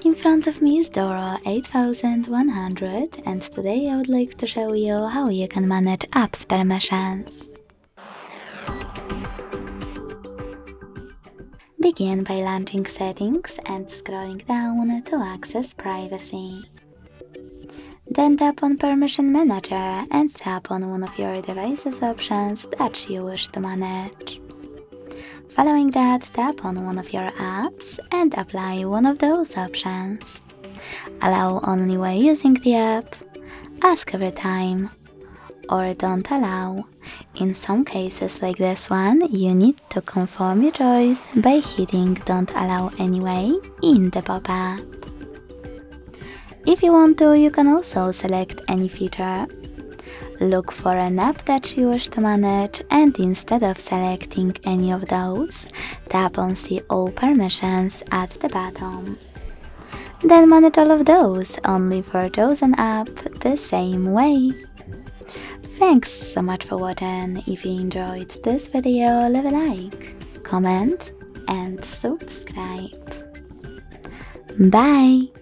In front of me is DORO 8100 and today I would like to show you how you can manage apps permissions. Begin by launching Settings and scrolling down to access Privacy. Then tap on Permission Manager and tap on one of your device's options that you wish to manage. Following that, tap on one of your apps and apply one of those options. Allow only while using the app, ask every time, or don't allow. In some cases like this one, you need to confirm your choice by hitting Don't Allow Anyway in the pop-up. If you want to, you can also select any feature. Look for an app that you wish to manage and instead of selecting any of those, tap on See All Permissions at the bottom. Then manage all of those only for a chosen app the same way. Thanks so much for watching. If you enjoyed this video, leave a like, comment and subscribe. Bye!